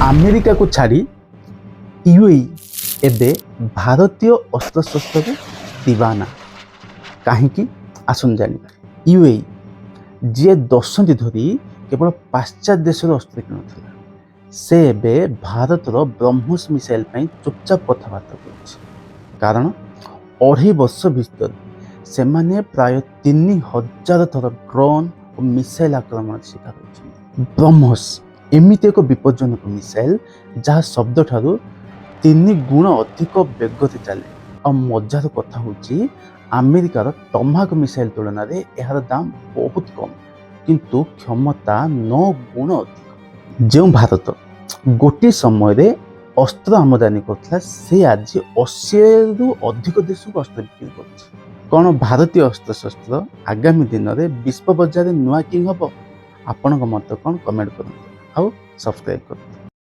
America को ଛାଡ଼ି UAE ଏବେ ଭାରତୀୟ ଅସ୍ତ୍ରଶସ୍ତ୍ରକୁ ଦିବାନା କାହିଁକି ଆସନ୍ତୁ ଜାଣିବା। ୟୁଏଇ ଯିଏ ଦଶନ୍ଧି ଧରି କେବଳ ପାଶ୍ଚାତ୍ୟ ଦେଶରୁ ଅସ୍ତ୍ର କିଣୁଥିଲା, ସେ ଏବେ ଭାରତର ବ୍ରହ୍ମୋସ ମିସାଇଲ ପାଇଁ ଚୁପଚାପ କଥାବାର୍ତ୍ତା କରୁଛି। କାରଣ 2.5 ବର୍ଷ ଭିତରେ ସେମାନେ ପ୍ରାୟ 3000 ଥର ଡ୍ରୋନ୍ ଓ ମିସାଇଲ ଆକ୍ରମଣର ଶିକାର ହୋଇଛନ୍ତି। ବ୍ରହ୍ମୋସ ଏମିତି ଏକ ବିପଜ୍ଜନକ ମିସାଇଲ ଯାହା ଶବ୍ଦଠାରୁ 3 ଗୁଣ ଅଧିକ ବେଗରେ ଚାଲେ। ଆଉ ମଜାର କଥା ହେଉଛି ଆମେରିକାର ଟମାହକ୍ ମିସାଇଲ ତୁଳନାରେ ଏହାର ଦାମ ବହୁତ କମ୍, କିନ୍ତୁ କ୍ଷମତା 9 ଗୁଣ ଅଧିକ। ଯେଉଁ ଭାରତ ଗୋଟିଏ ସମୟରେ ଅସ୍ତ୍ର ଆମଦାନୀ କରୁଥିଲା, ସେ ଆଜି 80ରୁ ଅଧିକ ଦେଶକୁ ଅସ୍ତ୍ର ବିକ୍ରି କରୁଛି। କ'ଣ ଭାରତୀୟ ଅସ୍ତ୍ରଶସ୍ତ୍ର ଆଗାମୀ ଦିନରେ ବିଶ୍ୱ ବଜାରରେ ନୂଆ କିଙ୍ଗ ହେବ? ଆପଣଙ୍କ ମତ କ'ଣ କମେଣ୍ଟ କରନ୍ତୁ ଆଉ ସବସ୍କ୍ରାଇବ୍ କରନ୍ତୁ।